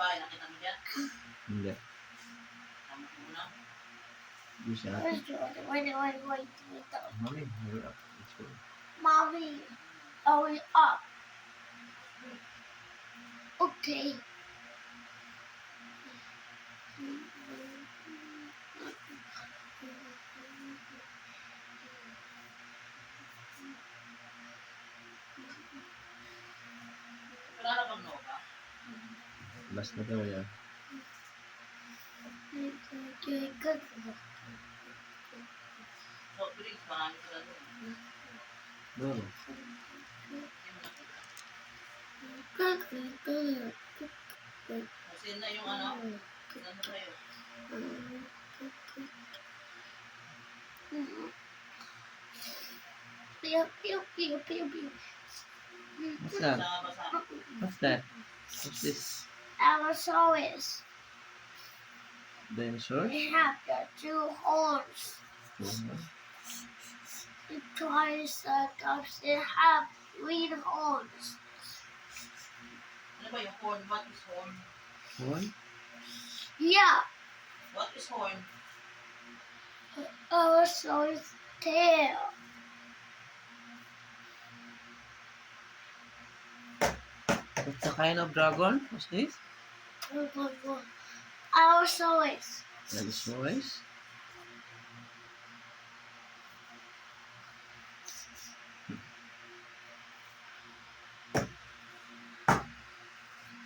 bahay, nakita mo dyan? Hindi. Tama ko muna. Hindi siya ate. Wait, dito. Mami, hurry up. Let's go. Mommy, hurry up. Okay. Wala na bang Nova? Last na daw yan. Soft drinks, marami sila doon. Bro. Kasi na yung ano, ano sa'yo? What's that? Basa. What's that? What's this? Allosaurus. Dinosaur? They have the two horns. It triceratops. They have three horns. Ano ba yung horn? What is horn? Horn? Yeah. What is horn? Allosaurus tail. What's the kind of dragon? What's this? Allosaurus. Dinosaurus?